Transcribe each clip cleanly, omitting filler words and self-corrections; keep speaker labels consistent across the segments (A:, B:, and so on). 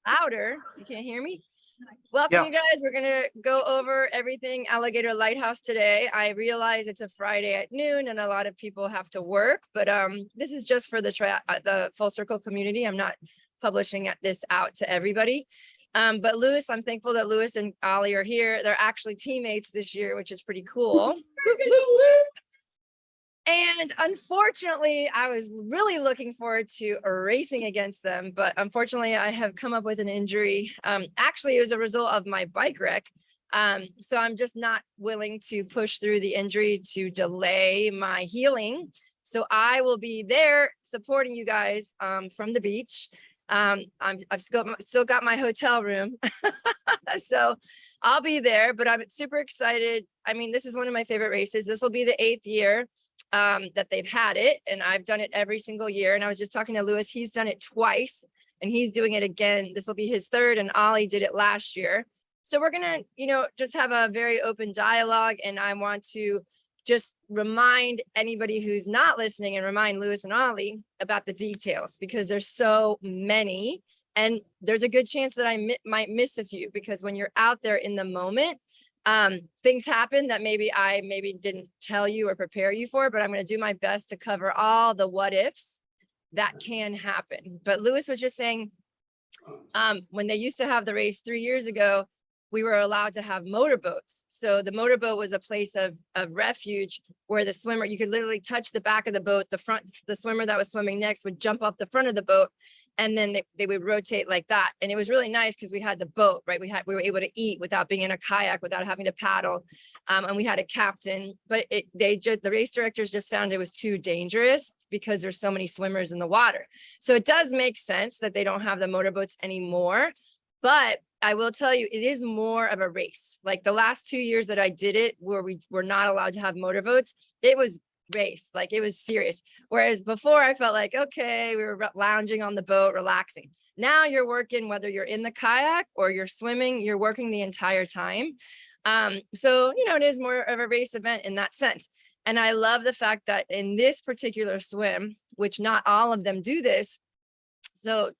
A: Louder. You can't hear me? Welcome, you guys. We're going to go over everything Alligator Lighthouse today. I realize it's a Friday at noon and a lot of people have to work, but this is just for the Full Circle community. I'm not publishing this out to everybody. But Lewis, I'm thankful that Lewis and Ollie are here. They're actually teammates this year, which is pretty cool. And unfortunately, I was really looking forward to racing against them, but unfortunately, I have come up with an injury. Actually, it was a result of my bike wreck. So I'm just not willing to push through the injury to delay my healing. So I will be there supporting you guys from the beach. I've still got my hotel room. So I'll be there, but I'm super excited. I mean, this is one of my favorite races. This will be the 8th year that they've had it, and I've done it every single year. And I was just talking to Lewis, he's done it twice and he's doing it again. This will be his 3rd, and Ollie did it last year. So we're gonna, just have a very open dialogue, and I want to just remind anybody who's not listening and remind Lewis and Ollie about the details, because there's so many, and there's a good chance that I might miss a few, because when you're out there in the moment, things happen that I didn't tell you or prepare you for, but I'm going to do my best to cover all the what ifs that can happen. But Lewis was just saying, when they used to have the race 3 years ago, we were allowed to have motorboats. So the motorboat was a place of refuge where the swimmer, you could literally touch the back of the boat, the swimmer that was swimming next would jump off the front of the boat, and then they would rotate like that. And it was really nice because we had the boat, right? We were able to eat without being in a kayak, without having to paddle. And we had a captain, but the race directors just found it was too dangerous because there's so many swimmers in the water. So it does make sense that they don't have the motorboats anymore. But I will tell you, it is more of a race. Like the last 2 years that I did it, where we were not allowed to have motorboats, it was race, like it was serious. Whereas before I felt like, okay, we were lounging on the boat, relaxing. Now you're working, whether you're in the kayak or you're swimming, you're working the entire time. So, it is more of a race event in that sense. And I love the fact that in this particular swim, which not all of them do this, so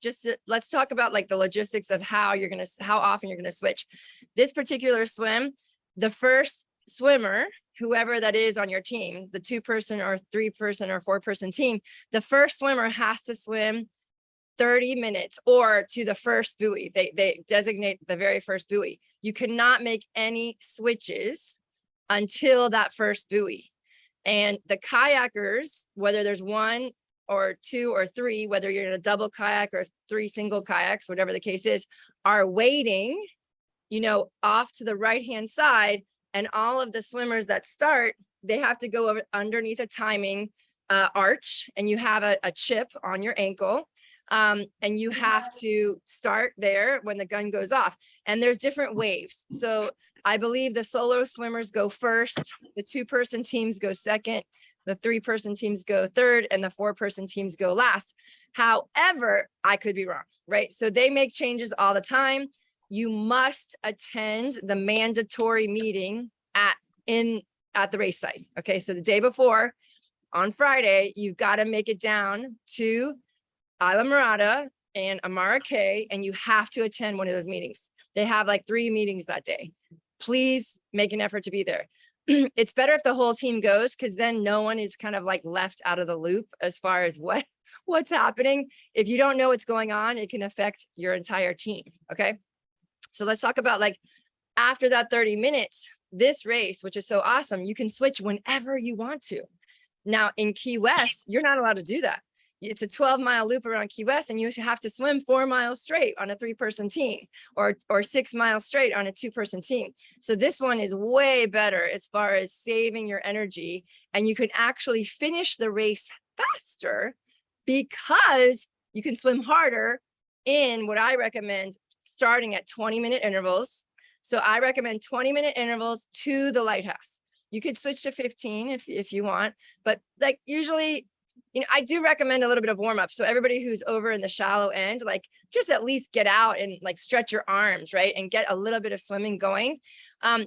A: let's talk about like the logistics of how often you're going to switch. This particular swim, the first swimmer, whoever that is on your team, the 2-person or 3-person or 4-person team, the first swimmer has to swim 30 minutes or to the first buoy. They designate the very first buoy. You cannot make any switches until that first buoy. And the kayakers, whether there's 1 or 2 or 3, whether you're in a double kayak or 3 single kayaks, whatever the case is, are waiting, off to the right-hand side. And all of the swimmers that start, they have to go over underneath a timing arch, and you have a chip on your ankle. And you have to start there when the gun goes off. And there's different waves. So I believe the solo swimmers go first, the 2-person teams go second, the 3-person teams go third, and the 4-person teams go last. However, I could be wrong, right? So they make changes all the time. You must attend the mandatory meeting at the race site. Okay, so the day before, on Friday, you've got to make it down to Isla Mirada and Amara Cay, and you have to attend one of those meetings. They have like 3 meetings that day. Please make an effort to be there. It's better if the whole team goes, because then no one is kind of like left out of the loop as far as what's happening. If you don't know what's going on, it can affect your entire team. Okay, so let's talk about like after that 30 minutes, this race, which is so awesome, you can switch whenever you want to. Now in Key West, you're not allowed to do that. It's a 12-mile loop around Key West, and you have to swim 4 miles straight on a 3-person team, or 6 miles straight on a 2-person team. So this one is way better as far as saving your energy, and you can actually finish the race faster because you can swim harder in what I recommend, starting at 20-minute intervals. So I recommend 20-minute intervals to the Lighthouse. You could switch to 15 if you want, but like usually, I do recommend a little bit of warm up. So everybody who's over in the shallow end, like just at least get out and like stretch your arms, right? And get a little bit of swimming going.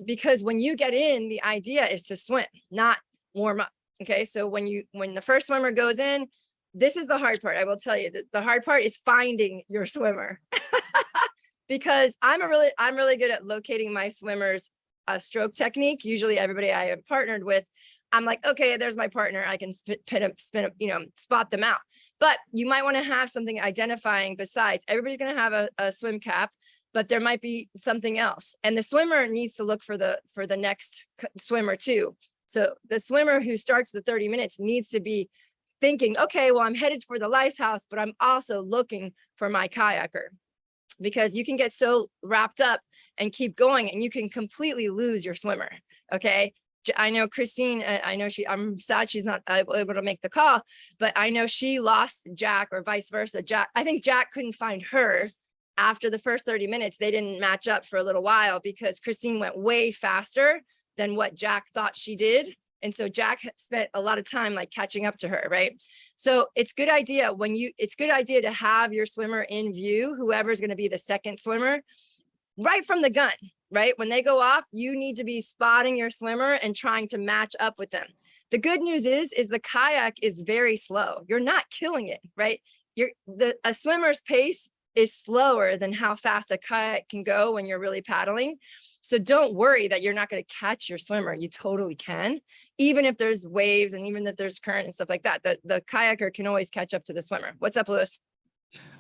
A: Because when you get in, the idea is to swim, not warm up. Okay. So when the first swimmer goes in, this is the hard part. I will tell you that the hard part is finding your swimmer. Because I'm really good at locating my swimmers' stroke technique. Usually everybody I am partnered with, I'm like, okay, there's my partner. I can spot them out. But you might want to have something identifying besides. Everybody's going to have a swim cap, but there might be something else. And the swimmer needs to look for the next swimmer too. So the swimmer who starts the 30 minutes needs to be thinking, okay, well, I'm headed for the Lighthouse, but I'm also looking for my kayaker. Because you can get so wrapped up and keep going and you can completely lose your swimmer. Okay. I know Christine, I'm sad she's not able to make the call, but I know she lost Jack or vice versa. I think Jack couldn't find her after the first 30 minutes. They didn't match up for a little while because Christine went way faster than what Jack thought she did. And so Jack spent a lot of time like catching up to her, right? So it's good idea to have your swimmer in view, whoever's going to be the second swimmer, right from the gun, right? When they go off, you need to be spotting your swimmer and trying to match up with them. The good news is the kayak is very slow. You're not killing it, right? A swimmer's pace is slower than how fast a kayak can go when you're really paddling. So don't worry that you're not going to catch your swimmer. You totally can, even if there's waves and even if there's current and stuff like that. The kayaker can always catch up to the swimmer. What's up, Lewis?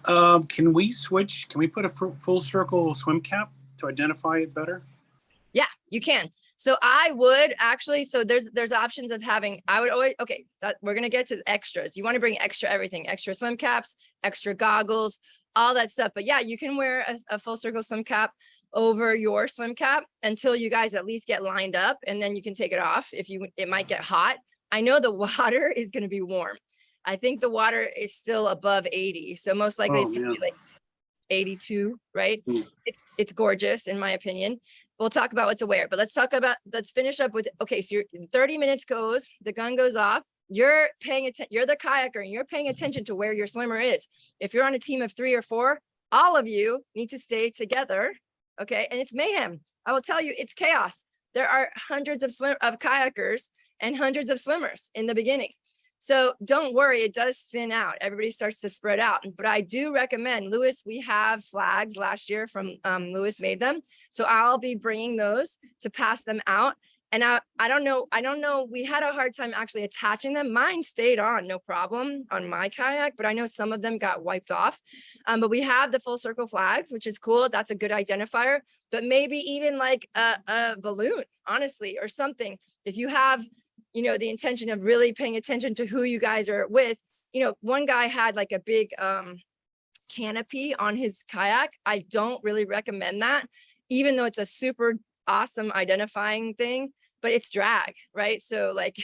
B: Can we switch? Can we put a full circle swim cap to identify it better?
A: Yeah, you can. So I would actually, so there's options of having, I would always, okay, we're going to get to the extras. You want to bring extra everything, extra swim caps, extra goggles, all that stuff. But yeah, you can wear a full circle swim cap over your swim cap until you guys at least get lined up, and then you can take it off it might get hot. I know the water is going to be warm. I think the water is still above 80. So most likely it's going to be like 82, right? It's gorgeous in my opinion. We'll talk about what to wear, but let's finish up with, okay, so your 30 minutes goes, the gun goes off. You're paying attention, you're the kayaker and you're paying attention to where your swimmer is. If you're on a team of 3 or 4, all of you need to stay together. Okay. And it's mayhem. I will tell you, it's chaos. There are hundreds of kayakers and hundreds of swimmers in the beginning. So don't worry, it does thin out. Everybody starts to spread out. But I do recommend, Lewis, we have flags last year from Lewis made them. So I'll be bringing those to pass them out. And I don't know, we had a hard time actually attaching them. Mine stayed on, no problem on my kayak, but I know some of them got wiped off. But we have the full circle flags, which is cool. That's a good identifier, but maybe even like a balloon, honestly, or something. If you have, the intention of really paying attention to who you guys are with, one guy had like a big canopy on his kayak. I don't really recommend that, even though it's a super awesome identifying thing, but it's drag, right? So like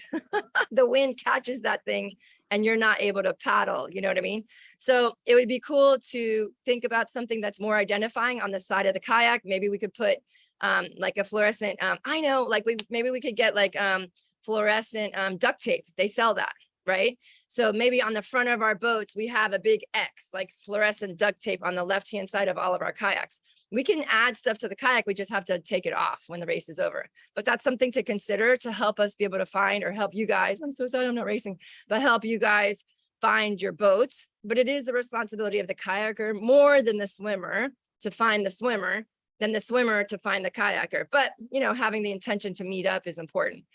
A: the wind catches that thing and you're not able to paddle, you know what I mean? So it would be cool to think about something that's more identifying on the side of the kayak. Maybe we could put like a fluorescent, maybe we could get like fluorescent duct tape. They sell that, right? So maybe on the front of our boats, we have a big X, like fluorescent duct tape on the left-hand side of all of our kayaks. We can add stuff to the kayak. We just have to take it off when the race is over. But that's something to consider to help us be able to find, or help you guys. I'm so sad I'm not racing, but help you guys find your boats. But it is the responsibility of the kayaker more than the swimmer to find the swimmer than the swimmer to find the kayaker. But, having the intention to meet up is important.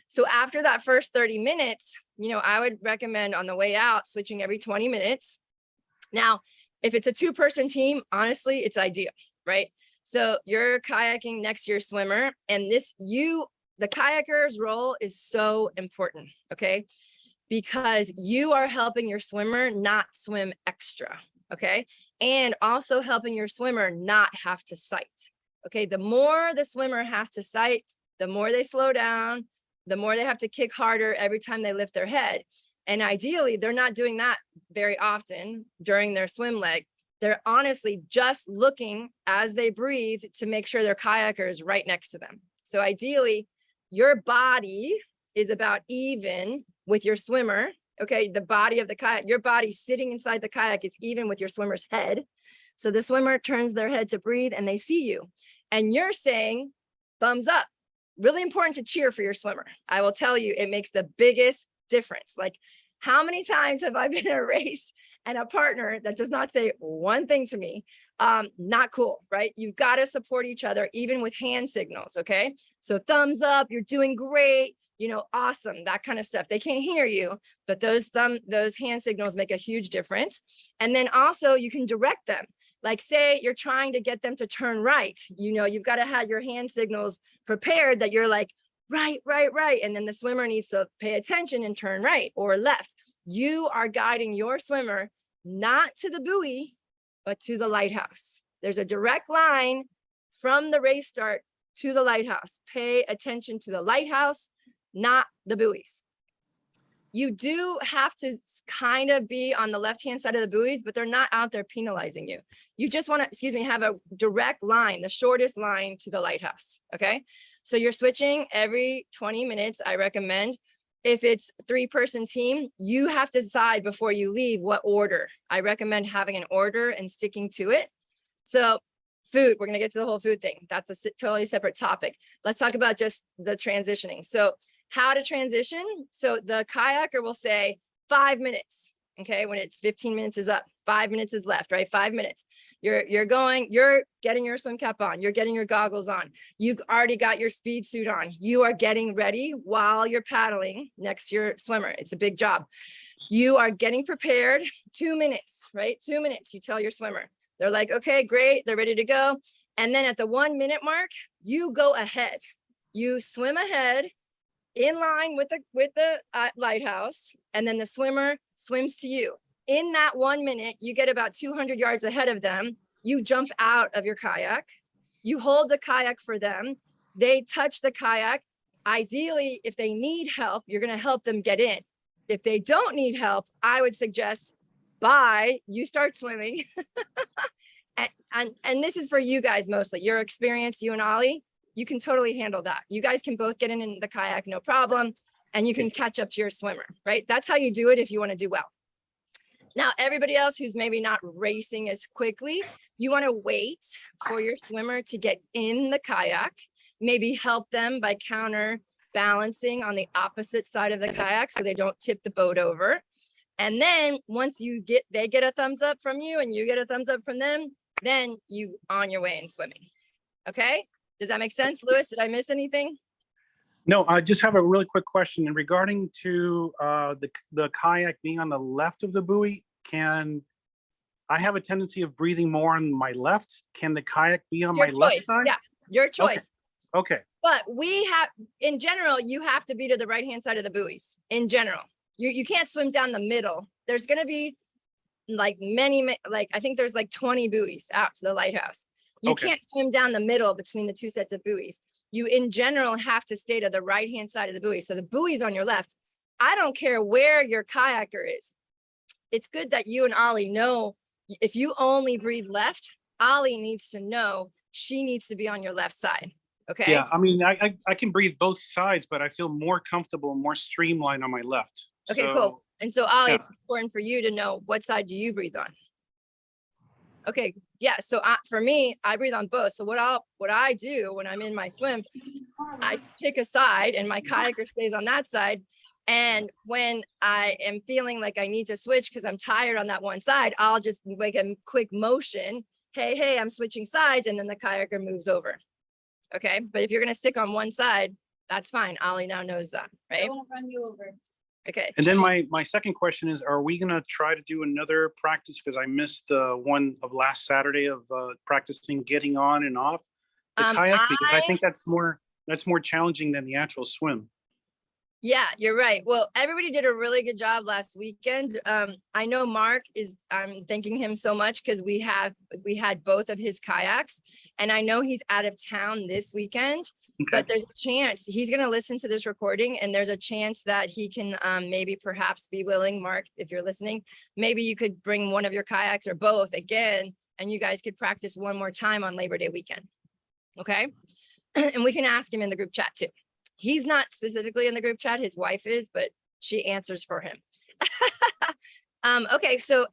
A: So after that first 30 minutes, I would recommend on the way out, switching every 20 minutes. Now, if it's a 2-person team, honestly, it's ideal, right? So you're kayaking next to your swimmer, and the kayaker's role is so important, okay? Because you are helping your swimmer not swim extra, okay? And also helping your swimmer not have to sight, okay? The more the swimmer has to sight, the more they slow down, the more they have to kick harder every time they lift their head. And ideally, they're not doing that very often during their swim leg. They're honestly just looking as they breathe to make sure their kayaker is right next to them. So ideally, your body is about even with your swimmer. Okay, the body of the kayak, your body sitting inside the kayak is even with your swimmer's head. So the swimmer turns their head to breathe and they see you. And you're saying, thumbs up. Really important to cheer for your swimmer. I will tell you, it makes the biggest difference. Like How many times have I been in a race and a partner that does not say one thing to me? Not cool, right? You've got to support each other, even with hand signals. Okay. So thumbs up, you're doing great, you know, awesome, that kind of stuff. They can't hear you, but those hand signals make a huge difference. And then also you can direct them. Like say you're trying to get them to turn right, you know, you've got to have your hand signals prepared that you're like, right, right, right. And then the swimmer needs to pay attention and turn right or left. You are guiding your swimmer not to the buoy, but to the lighthouse. There's a direct line from the race start to the lighthouse. Pay attention to the lighthouse, not the buoys. You do have to kind of be on the left-hand side of the buoys, but they're not out there penalizing you. You just want to, have a direct line, the shortest line to the lighthouse, okay? So you're switching every 20 minutes, I recommend. If it's a 3-person team, you have to decide before you leave what order. I recommend having an order and sticking to it. So food, we're gonna get to the whole food thing. That's a totally separate topic. Let's talk about just the transitioning. So how to transition. So the kayaker will say 5 minutes. Okay, when it's 15 minutes is up, 5 minutes is left, right? 5 minutes. You're getting your swim cap on, you're getting your goggles on, you've already got your speed suit on, you are getting ready while you're paddling next to your swimmer. It's a big job. You are getting prepared. 2 minutes, right? 2 minutes. You tell your swimmer. They're like, okay, great, they're ready to go. And then at the 1 minute mark, you go ahead. You swim ahead in line with the lighthouse, and then the swimmer swims to you. In that 1 minute, you get about 200 yards ahead of them. You jump out of your kayak. You hold the kayak for them. They touch the kayak. Ideally, if they need help, you're going to help them get in. If they don't need help, I would suggest, bye, you start swimming. and this is for you guys mostly. Your experience, you and Ollie, you can totally handle that. You guys can both get in the kayak, no problem. And you can catch up to your swimmer, right? That's how you do it if you want to do well. Now, everybody else who's maybe not racing as quickly, you want to wait for your swimmer to get in the kayak, maybe help them by counterbalancing on the opposite side of the kayak so they don't tip the boat over. And then once they get a thumbs up from you and you get a thumbs up from them, then you on your way and swimming. Okay? Does that make sense, Louis? Did I miss anything?
B: No, I just have a really quick question in regarding to the kayak being on the left of the buoy. Can I have a tendency of breathing more on my left? Can the kayak be on my left side?
A: Yeah, your choice.
B: Okay.
A: But in general, you have to be to the right-hand side of the buoys. In general, you can't swim down the middle. There's going to be like I think there's like 20 buoys out to the lighthouse. You can't swim down the middle between the two sets of buoys. You in general have to stay to the right-hand side of the buoy. So the buoy's on your left. I don't care where your kayaker is. It's good that you and Ollie know if you only breathe left, Ollie needs to know she needs to be on your left side. Okay.
B: Yeah, I mean, I can breathe both sides, but I feel more comfortable, more streamlined on my left.
A: Okay, cool. And so Ollie, it's important for you to know what side do you breathe on. Okay, yeah. So for me, I breathe on both. So what I do when I'm in my swim, I pick a side and my kayaker stays on that side. And when I am feeling like I need to switch because I'm tired on that one side, I'll just make a quick motion. Hey, I'm switching sides, and then the kayaker moves over. Okay, but if you're gonna stick on one side, that's fine. Ollie now knows that, right? I won't run you over. Okay.
B: And then my second question is, are we gonna try to do another practice? Because I missed one of last Saturday of practicing getting on and off the kayak, because I think that's more challenging than the actual swim.
A: Yeah, you're right. Well, everybody did a really good job last weekend. I know Mark I'm thanking him so much because we had both of his kayaks, and I know he's out of town this weekend. Okay. But there's a chance he's going to listen to this recording, and there's a chance that he can maybe perhaps be willing, Mark, if you're listening, maybe you could bring one of your kayaks or both again, and you guys could practice one more time on Labor Day weekend. Okay. And we can ask him in the group chat too. He's not specifically in the group chat, his wife is, but she answers for him. Okay. So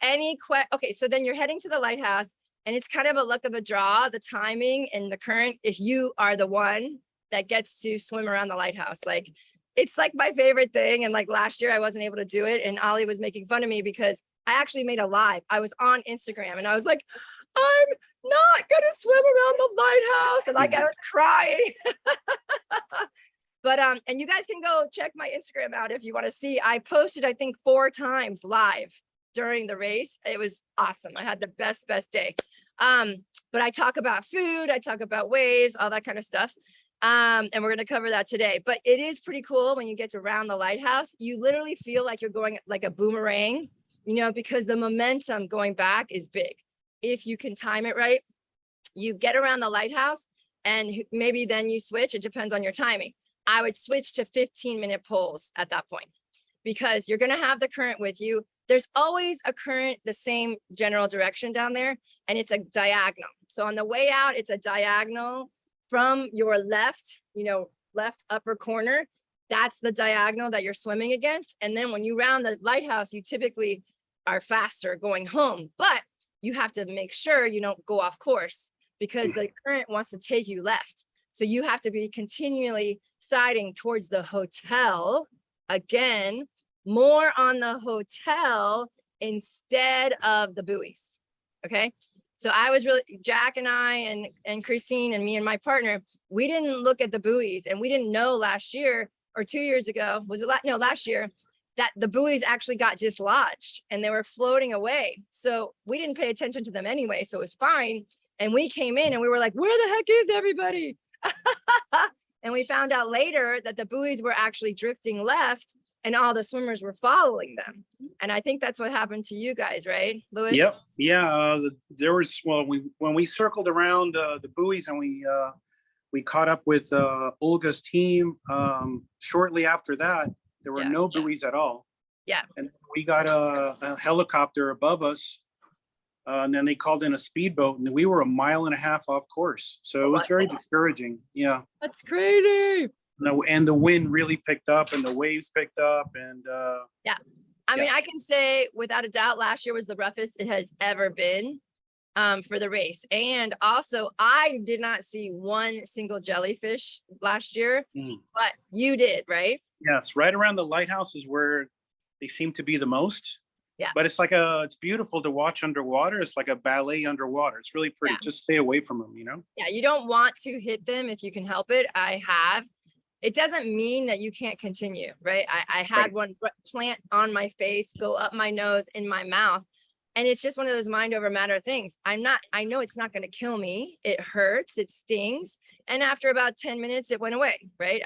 A: so then you're heading to the lighthouse, and it's kind of a luck of a draw, the timing and the current, if you are the one that gets to swim around the lighthouse. Like it's like my favorite thing. And like last year I wasn't able to do it. And Ollie was making fun of me because I actually made a live. I was on Instagram and I was like, I'm not gonna swim around the lighthouse. And like I was crying. But and you guys can go check my Instagram out if you want to see. I posted, I think 4 times live during the race. It was awesome. I had the best day. But I talk about food, I talk about waves, all that kind of stuff. And we're going to cover that today. But it is pretty cool when you get to round the lighthouse. You literally feel like you're going like a boomerang, you know, because the momentum going back is big. If you can time it right, you get around the lighthouse and maybe then you switch. It depends on your timing. I would switch to 15-minute poles at that point because you're going to have the current with you. There's always a current, the same general direction down there, and it's a diagonal. So on the way out, it's a diagonal from your left, you know, left upper corner. That's the diagonal that you're swimming against. And then when you round the lighthouse, you typically are faster going home, but you have to make sure you don't go off course because the current wants to take you left. So you have to be continually siding towards the hotel. Again, more on the hotel instead of the buoys. Okay. So I was really, Jack and I and Christine and me and my partner, we didn't look at the buoys and we didn't know last year or 2 years ago, was it last year, that the buoys actually got dislodged and they were floating away. So we didn't pay attention to them anyway. So it was fine. And we came in and we were like, where the heck is everybody? And we found out later that the buoys were actually drifting left and all the swimmers were following them. And I think that's what happened to you guys, right, Louis?
B: Yep. Yeah. There was, well, when we circled around the buoys and we caught up with Olga's team, shortly after that, there were no buoys at all.
A: Yeah.
B: And we got a helicopter above us. And then they called in a speedboat and we were 1.5 miles off course. So it was very discouraging. Yeah.
A: That's crazy.
B: No, and the wind really picked up and the waves picked up and
A: yeah. I mean, I can say without a doubt, last year was the roughest it has ever been for the race. And also I did not see one single jellyfish last year, but you did, right?
B: Yes. Right around the lighthouse is where they seem to be the most.
A: Yeah.
B: But it's like it's beautiful to watch underwater. It's like a ballet underwater. It's really pretty.
A: Yeah.
B: Just stay away from them, you know?
A: Yeah. You don't want to hit them if you can help it. I have. It doesn't mean that you can't continue, right? I had one plant on my face, go up my nose, in my mouth. And it's just one of those mind over matter things. I know it's not going to kill me. It hurts, it stings. And after about 10 minutes, it went away, right?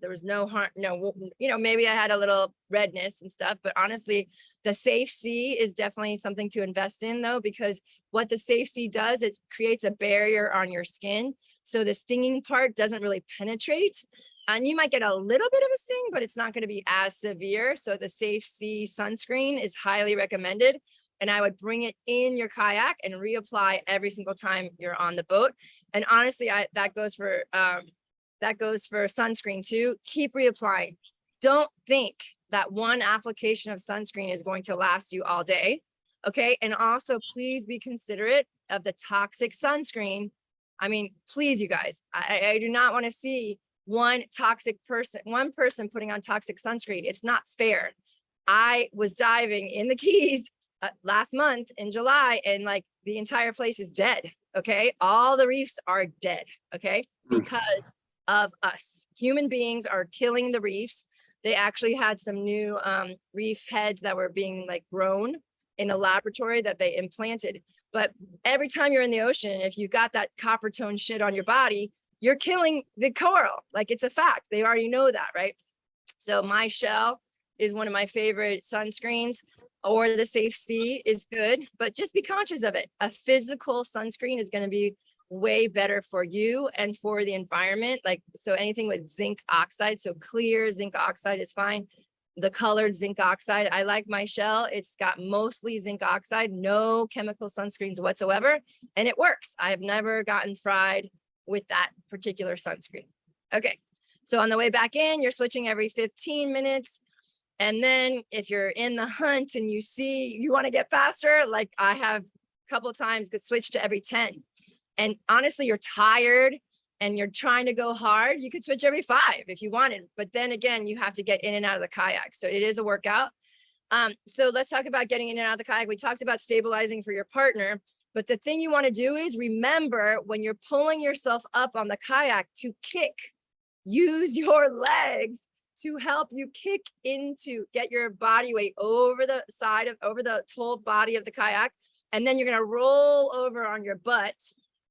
A: There was no harm, no, you know, maybe I had a little redness and stuff, but honestly, the Safe Sea is definitely something to invest in though, because what the Safe Sea does, it creates a barrier on your skin. So the stinging part doesn't really penetrate. And you might get a little bit of a sting, but it's not going to be as severe. So the Safe Sea sunscreen is highly recommended. And I would bring it in your kayak and reapply every single time you're on the boat. And honestly, that goes for sunscreen too. Keep reapplying. Don't think that one application of sunscreen is going to last you all day. Okay. And also please be considerate of the toxic sunscreen. I mean, please, you guys, I do not want to see one person putting on toxic sunscreen. It's not fair. I was diving in the Keys last month in July and like the entire place is dead. Okay. All the reefs are dead. Okay. Because of us. Human beings are killing the reefs. They actually had some new reef heads that were being like grown in a laboratory that they implanted. But every time you're in the ocean, if you got that copper tone shit on your body, you're killing the coral. Like it's a fact. They already know that, right? So my shell is one of my favorite sunscreens, or the Safe Sea is good, but just be conscious of it. A physical sunscreen is going to be way better for you and for the environment. Like, so anything with zinc oxide, so clear zinc oxide is fine. The colored zinc oxide, I like my shell. It's got mostly zinc oxide, no chemical sunscreens whatsoever, and it works. I have never gotten fried with that particular sunscreen. Okay, so on the way back in, you're switching every 15 minutes. And then if you're in the hunt and you see you want to get faster, like I have a couple of times, could switch to every 10. And honestly, you're tired. and you're trying to go hard, you could switch every 5 if you wanted. But then again, you have to get in and out of the kayak. So it is a workout. So let's talk about getting in and out of the kayak. We talked about stabilizing for your partner, but the thing you want to do is remember when you're pulling yourself up on the kayak to kick, use your legs to help you kick into, get your body weight over the side of, over the whole body of the kayak. And then you're going to roll over on your butt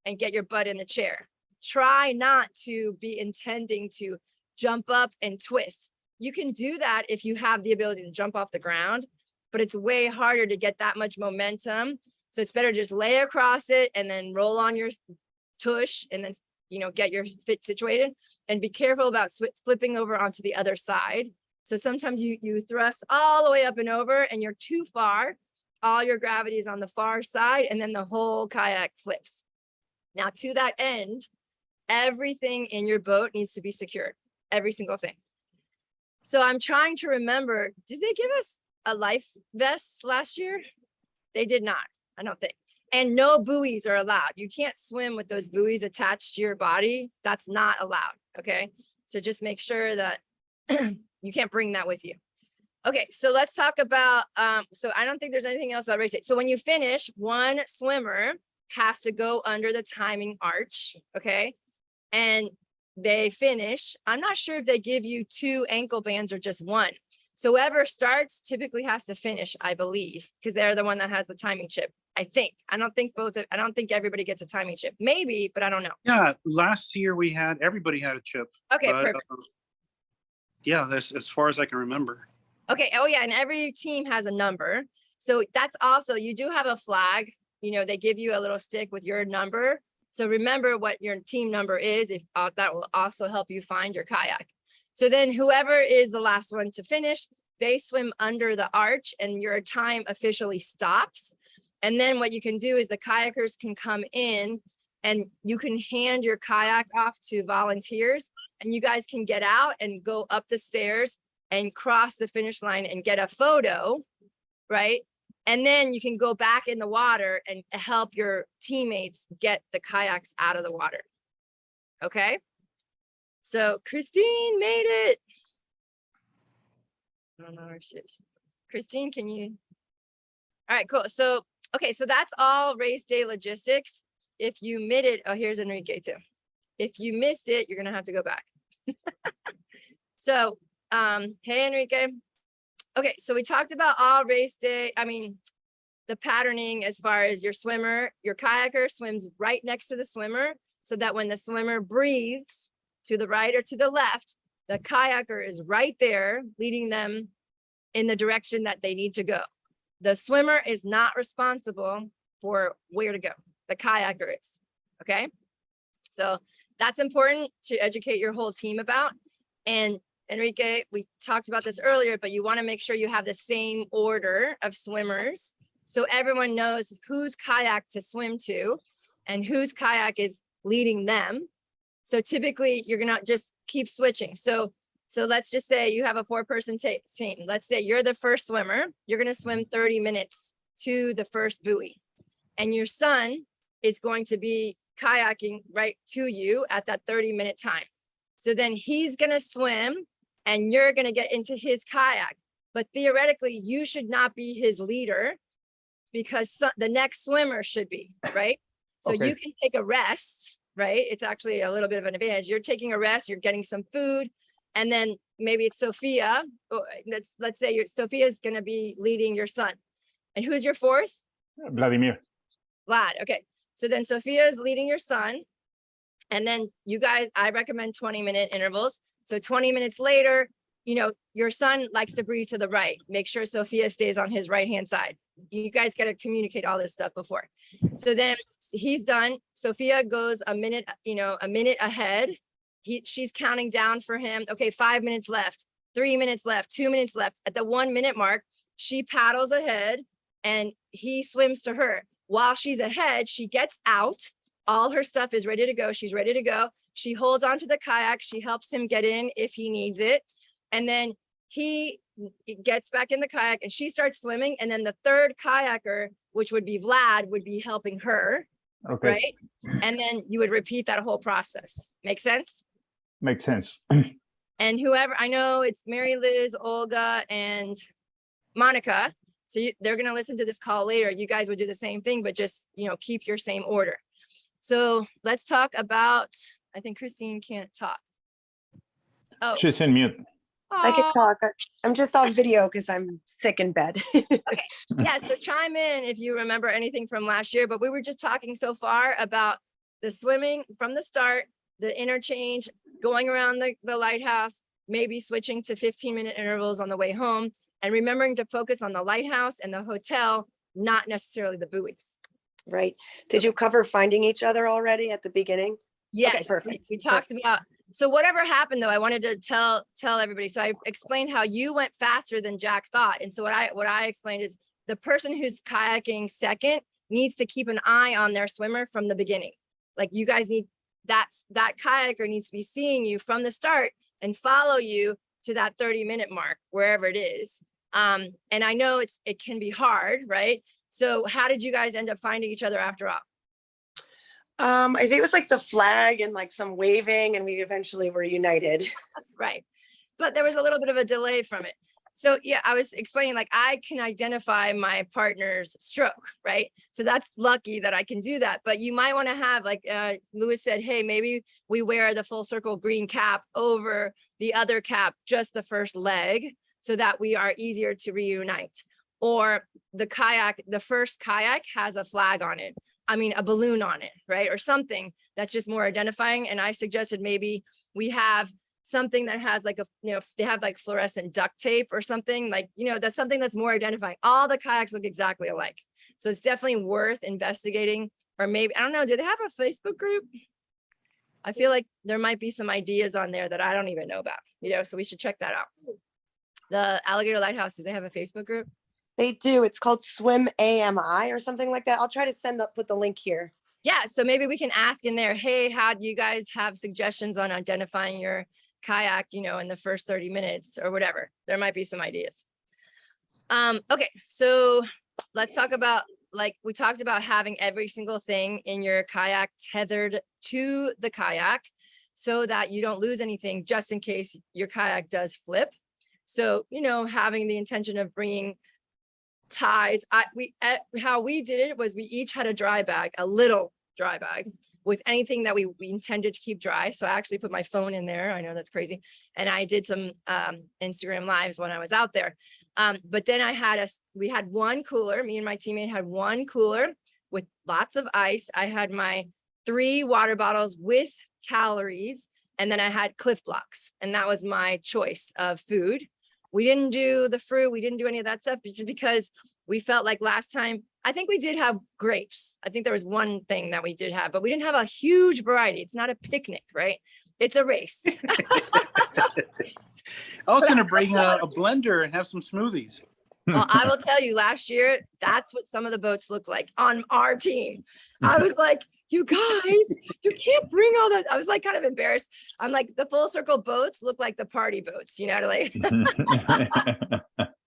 A: and get your butt in the chair. Try not to be intending to jump up and twist. You can do that if you have the ability to jump off the ground, but it's way harder to get that much momentum. So it's better just lay across it and then roll on your tush and then, you know, get your fit situated, and be careful about flipping over onto the other side. So sometimes you thrust all the way up and over and you're too far. All your gravity is on the far side and then the whole kayak flips. Now to that end, everything in your boat needs to be secured, every single thing. So I'm trying to remember, did they give us a life vest last year? They did not, I don't think. And no buoys are allowed. You can't swim with those buoys attached to your body. That's not allowed, okay? So just make sure that you can't bring that with you. Okay, so let's talk about, so I don't think there's anything else about race day. So when you finish, one swimmer has to go under the timing arch, okay? And they finish. I'm not sure if they give you 2 ankle bands or just 1. So whoever starts typically has to finish, I believe, because they're the one that has the timing chip. I think. I don't think everybody gets a timing chip. Maybe, but I don't know.
B: Yeah, last year everybody had a chip.
A: Okay,
B: but,
A: perfect.
B: Yeah, that's as far as I can remember.
A: Okay. Oh yeah, and every team has a number. So that's also, you do have a flag. You know, they give you a little stick with your number. So remember what your team number is. If that will also help you find your kayak. So then whoever is the last one to finish, they swim under the arch and your time officially stops. And then what you can do is the kayakers can come in and you can hand your kayak off to volunteers and you guys can get out and go up the stairs and cross the finish line and get a photo, right? And then you can go back in the water and help your teammates get the kayaks out of the water. Okay. So Christine made it. I don't know if Christine, can you? All right, cool. So, okay, so that's all race day logistics. If you missed it, oh, here's Enrique too. If you missed it, you're gonna have to go back. So, hey, Enrique. Okay, so we talked about all race day. I mean, the patterning as far as your swimmer, your kayaker swims right next to the swimmer so that when the swimmer breathes to the right or to the left, the kayaker is right there leading them in the direction that they need to go. The swimmer is not responsible for where to go. The kayaker is, okay? So that's important to educate your whole team about. And Enrique, we talked about this earlier, but you want to make sure you have the same order of swimmers so everyone knows whose kayak to swim to and whose kayak is leading them. So typically you're gonna just keep switching. So let's just say you have a 4-person team. Let's say you're the first swimmer. You're gonna swim 30 minutes to the first buoy. And your son is going to be kayaking right to you at that 30-minute time. So then he's gonna swim and you're gonna get into his kayak. But theoretically, you should not be his leader because the next swimmer should be, right? So
C: Okay.
A: you can take a rest, right? It's actually a little bit of an advantage. You're taking a rest, you're getting some food, and then maybe it's Sophia. Let's say Sophia is gonna be leading your son. And who's your 4th?
C: Vladimir.
A: Vlad, okay. So then Sophia is leading your son. And then you guys, I recommend 20-minute intervals. So 20 minutes later, you know, your son likes to breathe to the right. Make sure Sophia stays on his right-hand side. You guys got to communicate all this stuff before. So then he's done. Sophia goes a minute ahead. She's counting down for him. Okay, 5 minutes left, 3 minutes left, 2 minutes left. At the 1 minute mark, she paddles ahead and he swims to her. While she's ahead, she gets out. All her stuff is ready to go. She's ready to go. She holds onto the kayak. She helps him get in if he needs it. And then he gets back in the kayak and she starts swimming. And then the 3rd kayaker, which would be Vlad, would be helping her.
C: Okay,
A: right? And then you would repeat that whole process. Make sense?
C: makes sense.
A: And whoever, I know it's Mary Liz, Olga, and Monica. So they're going to listen to this call later. You guys would do the same thing, but just, keep your same order. So let's talk about, I think Christine can't talk. Oh,
C: She's in mute.
D: I can
A: aw.
D: talk. I'm just off video because I'm sick in bed.
A: Yeah, so chime in if you remember anything from last year, but we were just talking so far about the swimming from the start, the interchange, going around the lighthouse, maybe switching to 15-minute intervals on the way home, and remembering to focus on the lighthouse and the hotel, not necessarily the buoys.
D: Right. Did you cover finding each other already at the beginning?
A: Yes,
D: perfect.
A: we talked about, so whatever happened though, I wanted to tell everybody. So I explained how you went faster than Jack thought. And so what I explained is the person who's kayaking second needs to keep an eye on their swimmer from the beginning. Like you guys need, that kayaker needs to be seeing you from the start and follow you to that 30-minute mark, wherever it is. And I know it can be hard, right? So how did you guys end up finding each other after all?
D: I think it was like the flag and like some waving, and we eventually were united.
A: Right. But there was a little bit of a delay from it. So yeah, I was explaining like I can identify my partner's stroke, right? So that's lucky that I can do that. But you might want to have, like Lewis said, hey, maybe we wear the full circle green cap over the other cap, just the first leg, so that we are easier to reunite. Or the first kayak has a flag on it. I mean, a balloon on it, right? Or something that's just more identifying. And I suggested maybe we have something that has like they have like fluorescent duct tape or something, like, that's something that's more identifying. All the kayaks look exactly alike. So it's definitely worth investigating. Or maybe, I don't know, do they have a Facebook group? I feel like there might be some ideas on there that I don't even know about, so we should check that out. The Alligator Lighthouse, do they have a Facebook group?
D: They do. It's called Swim AMI or something like that. I'll try to put the link here.
A: Yeah, so maybe we can ask in there, hey, how do you guys have suggestions on identifying your kayak, in the first 30 minutes or whatever? There might be some ideas. Okay, so let's talk about, like we talked about, having every single thing in your kayak tethered to the kayak so that you don't lose anything just in case your kayak does flip. So, having the intention of bringing ties. How we did it was we each had a dry bag, a little dry bag with anything that we intended to keep dry. So I actually put my phone in there. I know that's crazy. And I did some Instagram lives when I was out there. But then we had one cooler. Me and my teammate had one cooler with lots of ice. I had my 3 water bottles with calories, and then I had Cliff Blocks, and that was my choice of food. We didn't do the fruit. We didn't do any of that stuff just because we felt like last time, I think we did have grapes. I think there was one thing that we did have, but we didn't have a huge variety. It's not a picnic, right? It's a race.
B: I was going to bring a blender and have some smoothies.
A: Well, I will tell you, last year, that's what some of the boats looked like on our team. I was like, you guys, you can't bring all that. I was like kind of embarrassed. I'm like, the full circle boats look like the party boats, like.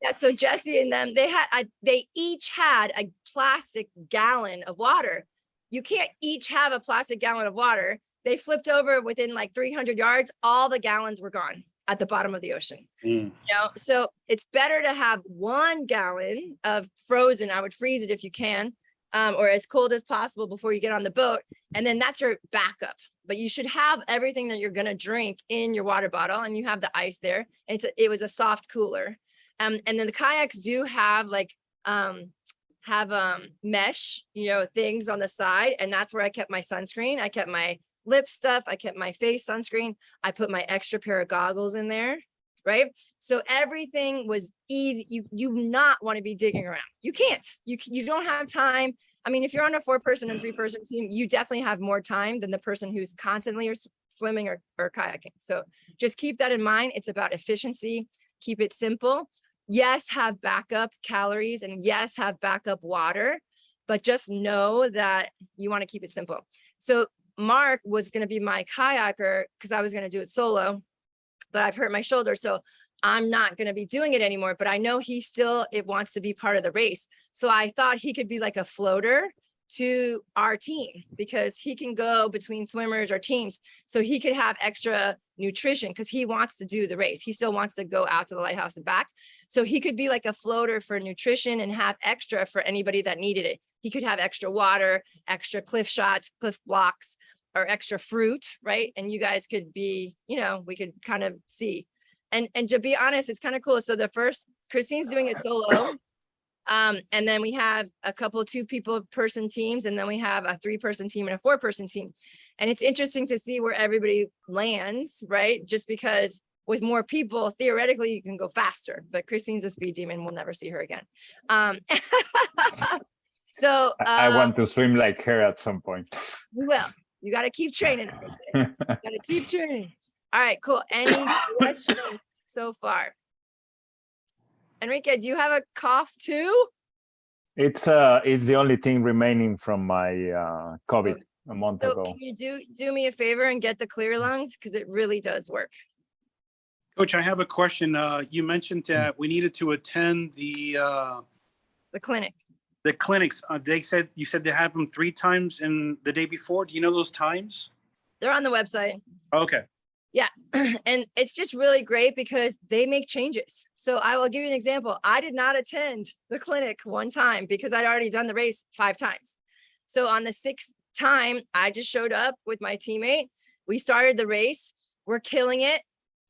A: Yeah, so Jesse and them, they each had a plastic gallon of water. You can't each have a plastic gallon of water. They flipped over within like 300 yards. All the gallons were gone at the bottom of the ocean. So it's better to have 1 gallon of frozen. I would freeze it if you can, or as cold as possible before you get on the boat. And then that's your backup. But you should have everything that you're going to drink in your water bottle, and you have the ice there. It was a soft cooler. And then the kayaks do have like, mesh, things on the side. And that's where I kept my sunscreen. I kept my lip stuff. I kept my face sunscreen. I put my extra pair of goggles in there. Right. So everything was easy. You do not want to be digging around. You can't, you don't have time. I mean, if you're on a 4-person and 3-person team, you definitely have more time than the person who's constantly swimming or kayaking. So just keep that in mind. It's about efficiency. Keep it simple. Yes, have backup calories, and yes, have backup water, but just know that you want to keep it simple. So Mark was going to be my kayaker because I was going to do it solo, but I've hurt my shoulder. So I'm not going to be doing it anymore, but I know it wants to be part of the race. So I thought he could be like a floater to our team because he can go between swimmers or teams. So he could have extra nutrition because he wants to do the race. He still wants to go out to the lighthouse and back. So he could be like a floater for nutrition and have extra for anybody that needed it. He could have extra water, extra cliff shots, cliff blocks, or extra fruit, right? And you guys could be, we could kind of see. And to be honest, it's kind of cool. So the first, Christine's doing it solo. And then we have a couple 2-person teams, and then we have a 3-person team and a 4-person team. And it's interesting to see where everybody lands, right? Just because with more people, theoretically, you can go faster, but Christine's a speed demon. We'll never see her again. So
C: I want to swim like her at some point.
A: you will. You got to keep training. You got to keep training. All right, cool. Any questions so far? Enrique, do you have a cough too?
C: It's the only thing remaining from my COVID a month
A: So
C: ago.
A: can you do me a favor and get the clear lungs? Because it really does work.
B: Coach, I have a question. You mentioned that we needed to attend the
A: clinic.
B: clinics. You said they have them 3 times in the day before. Do you know those times?
A: They're on the website.
B: Okay.
A: Yeah. And it's just really great because they make changes. So I will give you an example. I did not attend the clinic one time because I'd already done the race 5 times. So on the 6th time, I just showed up with my teammate. We started the race. We're killing it.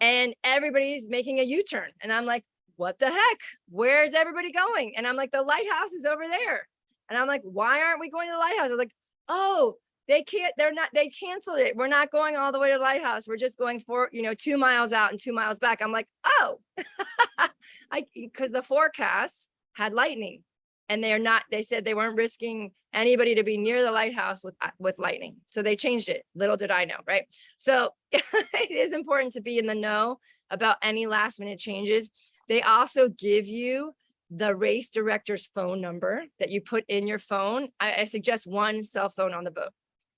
A: And everybody's making a U-turn. And I'm like, what the heck? Where's everybody going? And I'm like, the lighthouse is over there. And I'm like, why aren't we going to the lighthouse? They're like, oh, they canceled it. We're not going all the way to the lighthouse. We're just going for, 2 miles out and 2 miles back. I'm like, oh, because the forecast had lightning and they said they weren't risking anybody to be near the lighthouse with lightning. So they changed it. Little did I know, right? So it is important to be in the know about any last minute changes. They also give you the race director's phone number that you put in your phone. I suggest one cell phone on the boat.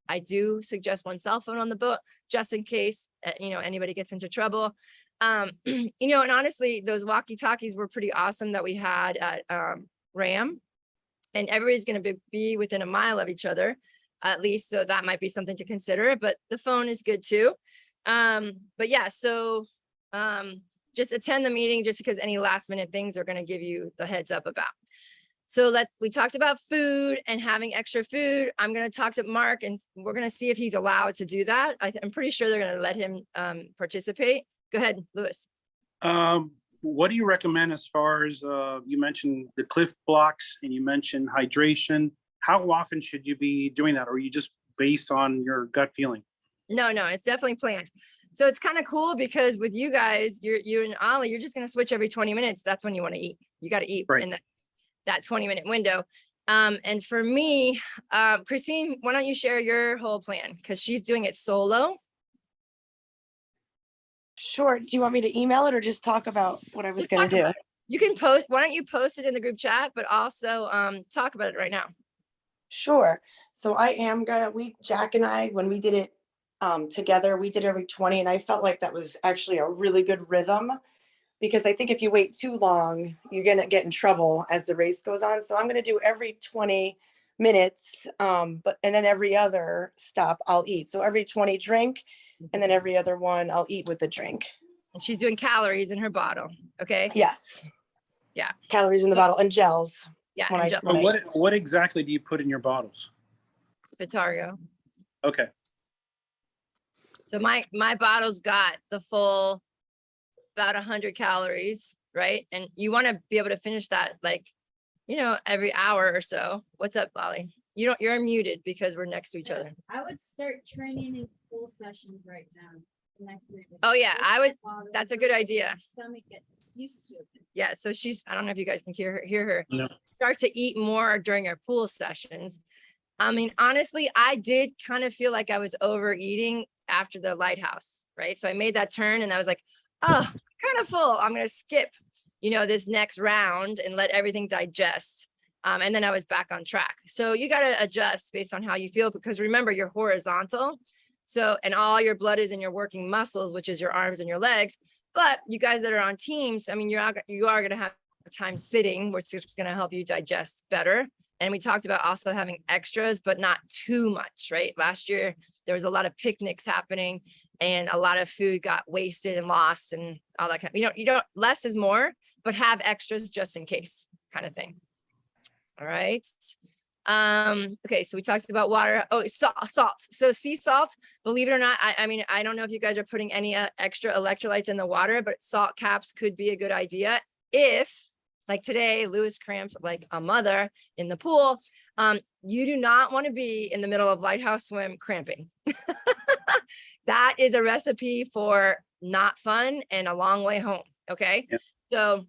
A: I do suggest one cell phone on the boat just in case, anybody gets into trouble. And honestly, those walkie-talkies were pretty awesome that we had at RAM, and everybody's going to be within a mile of each other, at least. So that might be something to consider, but the phone is good too. But yeah, so just attend the meeting just because any last minute things are going to give you the heads up about. So we talked about food and having extra food. I'm going to talk to Mark and we're going to see if he's allowed to do that. I'm pretty sure they're going to let him participate. Go ahead, Lewis.
B: What do you recommend as far as you mentioned the cliff blocks and you mentioned hydration? How often should you be doing that? Or are you just based on your gut feeling? No,
A: it's definitely planned. So it's kind of cool because with you guys, you and Ollie, you're just going to switch every 20 minutes. That's when you want to eat. You got to eat
B: right
A: in that 20-minute window. And for me, Christine, why don't you share your whole plan? Because she's doing it solo.
D: Sure. Do you want me to email it or just talk about what I was going to do?
A: You can post. Why don't you post it in the group chat, but also talk about it right now.
D: Sure. So I am Jack and I, when we did it together, we did every 20, and I felt like that was actually a really good rhythm, because I think if you wait too long, you're going to get in trouble as the race goes on. So I'm going to do every 20 minutes, and then every other stop I'll eat. So every 20 drink, and then every other one I'll eat with the drink.
A: And she's doing calories in her bottle. Okay.
D: Yes.
A: Yeah.
D: Calories in the bottle and gels.
A: Yeah.
B: What exactly do you put in your bottles?
A: Vitargo.
B: Okay.
A: So my bottle's got the full about 100 calories, right? And you want to be able to finish that every hour or so. What's up, Ollie? You're muted because we're next to each other.
E: I would start training in full sessions right now. Next week.
A: Oh yeah, I would. That's a good idea.
E: Stomach gets used to it.
A: Yeah, so I don't know if you guys can hear her.
B: No.
A: Start to eat more during our pool sessions. I mean, honestly, I did kind of feel like I was overeating after the lighthouse, right? So I made that turn and I was like, oh, kind of full. I'm going to skip, this next round and let everything digest. And then I was back on track. So you got to adjust based on how you feel, because remember, you're horizontal. So, and all your blood is in your working muscles, which is your arms and your legs. But you guys that are on teams, I mean, you are going to have time sitting, which is going to help you digest better. And we talked about also having extras, but not too much, right? Last year, there was a lot of picnics happening and a lot of food got wasted and lost and all that kind of, you don't, less is more, but have extras just in case kind of thing. All right. Okay, so we talked about water. Oh, salt. So sea salt, believe it or not, I mean, I don't know if you guys are putting any extra electrolytes in the water, but salt caps could be a good idea if, like today, Lewis cramped like a mother in the pool. You do not want to be in the middle of Lighthouse swim cramping. That is a recipe for not fun and a long way home. Okay.
B: Yep.
A: So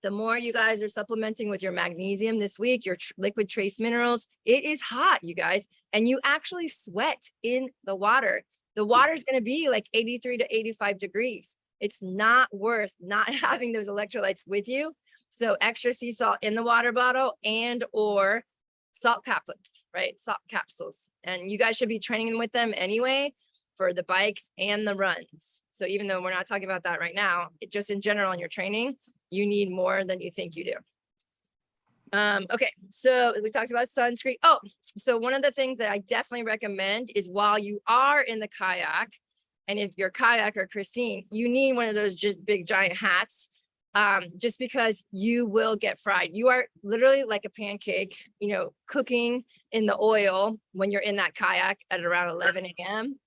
A: the more you guys are supplementing with your magnesium this week, your liquid trace minerals, it is hot, you guys, and you actually sweat in the water. The water is going to be like 83 to 85 degrees. It's not worth not having those electrolytes with you. So extra sea salt in the water bottle and or salt caplets, right? Salt capsules. And you guys should be training with them anyway for the bikes and the runs. So even though we're not talking about that right now, just in general in your training, you need more than you think you do. Okay, so we talked about sunscreen. Oh, so one of the things that I definitely recommend is while you are in the kayak, and if you're kayaker, Christine, you need one of those big giant hats, just because you will get fried. You are literally like a pancake, cooking in the oil when you're in that kayak at around 11 a.m.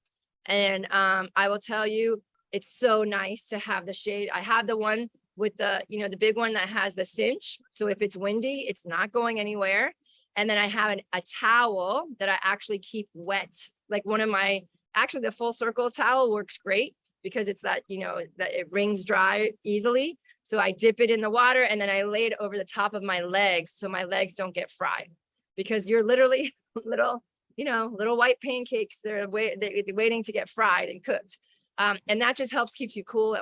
A: And I will tell you, it's so nice to have the shade. I have the one with the, the big one that has the cinch. So if it's windy, it's not going anywhere. And then I have a towel that I actually keep wet. Like actually the full circle towel works great because it's that, that it wrings dry easily. So I dip it in the water and then I lay it over the top of my legs so my legs don't get fried, because you're literally little white pancakes. They're waiting to get fried and cooked. And that just helps keeps you cool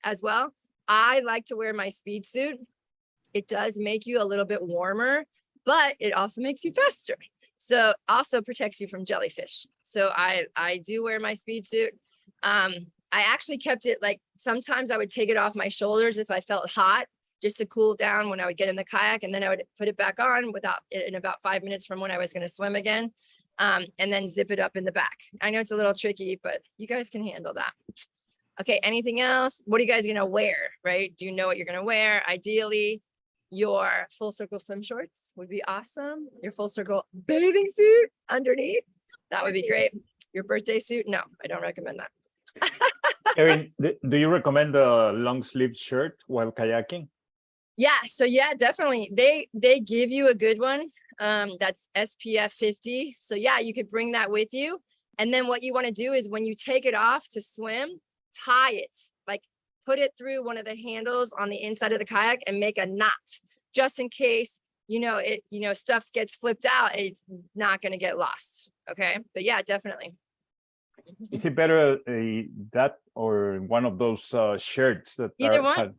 A: as well. I like to wear my speed suit. It does make you a little bit warmer, but it also makes you faster. So also protects you from jellyfish. So I do wear my speed suit. I actually kept it, like sometimes I would take it off my shoulders if I felt hot, just to cool down when I would get in the kayak, and then I would put it back on in about 5 minutes from when I was going to swim again, and then zip it up in the back. I know it's a little tricky, but you guys can handle that. Okay, anything else? What are you guys going to wear, right? Do you know what you're going to wear? Ideally, your full circle swim shorts would be awesome. Your full circle bathing suit underneath, that would be great. Your birthday suit? No, I don't recommend that.
C: Erin, do you recommend a long sleeve shirt while kayaking?
A: Yeah, so yeah, definitely. They give you a good one that's SPF 50. So yeah, you could bring that with you. And then what you want to do is when you take it off to swim, tie it, like put it through one of the handles on the inside of the kayak and make a knot, just in case, stuff gets flipped out, it's not going to get lost. Okay. But yeah, definitely.
C: Is it better that or one of those shirts that
A: Either one.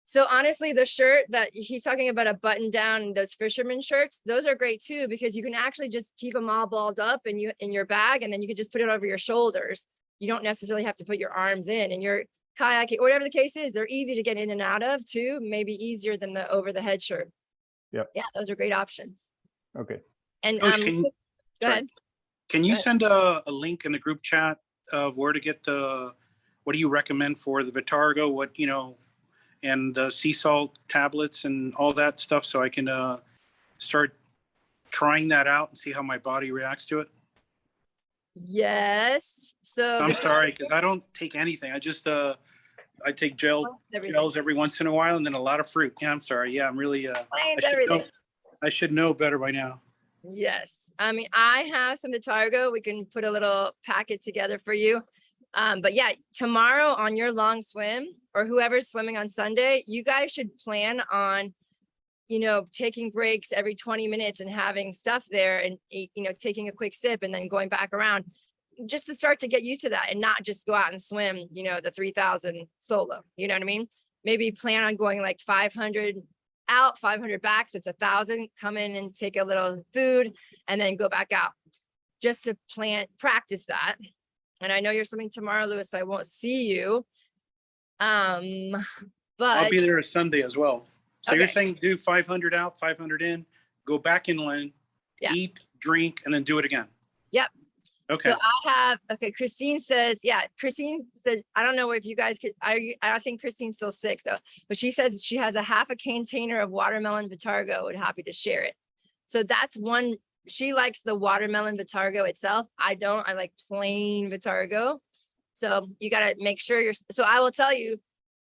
A: So honestly, the shirt that he's talking about, a button down, those fisherman shirts, those are great too, because you can actually just keep them all balled up in your bag, and then you can just put it over your shoulders. You don't necessarily have to put your arms in, and your kayaking, whatever the case is, they're easy to get in and out of too, maybe easier than the over the head shirt.
C: Yep.
A: Yeah, those are great options.
C: Okay.
A: And
B: Coach,
A: go ahead.
B: Can you send a link in the group chat of where to get what do you recommend for the Vitargo, and the sea salt tablets and all that stuff, so I can start trying that out and see how my body reacts to it?
A: Yes. So
B: I'm sorry, because I don't take anything. I just I take gels every once in a while, and then a lot of fruit. Yeah, I'm sorry. Yeah, I'm really I should know better by now.
A: Yes. I mean, I have some Vitargo. We can put a little packet together for you. But yeah, tomorrow on your long swim, or whoever's swimming on Sunday, you guys should plan on, taking breaks every 20 minutes and having stuff there and, taking a quick sip and then going back around, just to start to get used to that and not just go out and swim, the 3,000 solo. You know what I mean? Maybe plan on going like 500 out, 500 back. So it's 1,000, come in and take a little food and then go back out, just to practice that. And I know you're swimming tomorrow, Lewis, so I won't see you. But
B: I'll be there Sunday as well. So
A: okay.
B: You're saying do 500 out, 500 in, go back inland,
A: Yeah.
B: eat, drink, and then do it again.
A: Yep.
B: Okay.
A: So Christine says, Christine said, I don't know if you guys could, I think Christine's still sick though, but she says she has a half a container of watermelon Vitargo, would happy to share it. So that's one, she likes the watermelon Vitargo itself. I don't, I like plain Vitargo. So you got to make sure so I will tell you,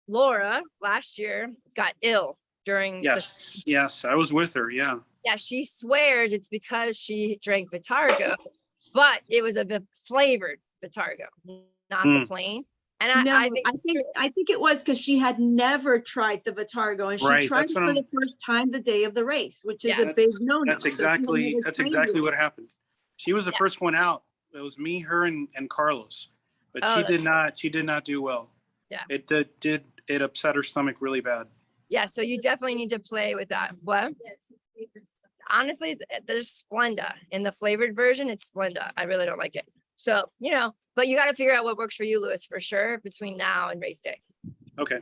A: Laura last year got ill during
B: Yes, I was with her. Yeah.
A: Yeah, she swears it's because she drank Vitargo, but it was a flavored Vitargo, not the plain. And
F: No,
A: I
F: think it was because she had never tried the Vitargo, and she
B: Right,
F: tried
B: that's
F: it
B: what
F: for the first time the day of the race, which is a big no-no.
B: That's exactly what happened. She was the first one out. It was me, her, and Carlos, but she did not do well.
A: Yeah.
B: It upset her stomach really bad.
A: Yeah, so you definitely need to play with that. What? Honestly, there's Splenda in the flavored version. It's Splenda. I really don't like it. So, but you got to figure out what works for you, Lewis, for sure, between now and race day.
B: Okay.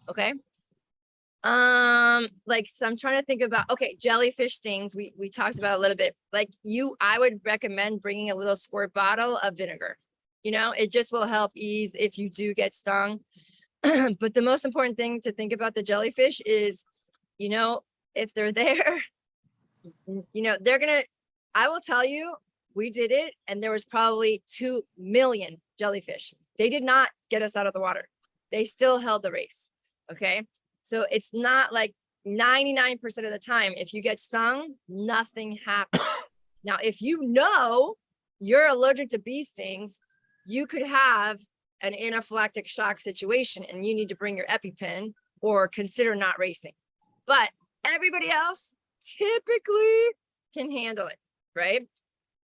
A: Okay. So I'm trying to think about, jellyfish stings. We talked about a little bit. I would recommend bringing a little squirt bottle of vinegar. It just will help ease if you do get stung. But the most important thing to think about the jellyfish is, if they're there, I will tell you, we did it and there was probably 2 million jellyfish. They did not get us out of the water. They still held the race. Okay. So it's not like 99% of the time, if you get stung, nothing happens. Now, if you're allergic to bee stings, you could have an anaphylactic shock situation and you need to bring your EpiPen or consider not racing. But everybody else typically can handle it, right?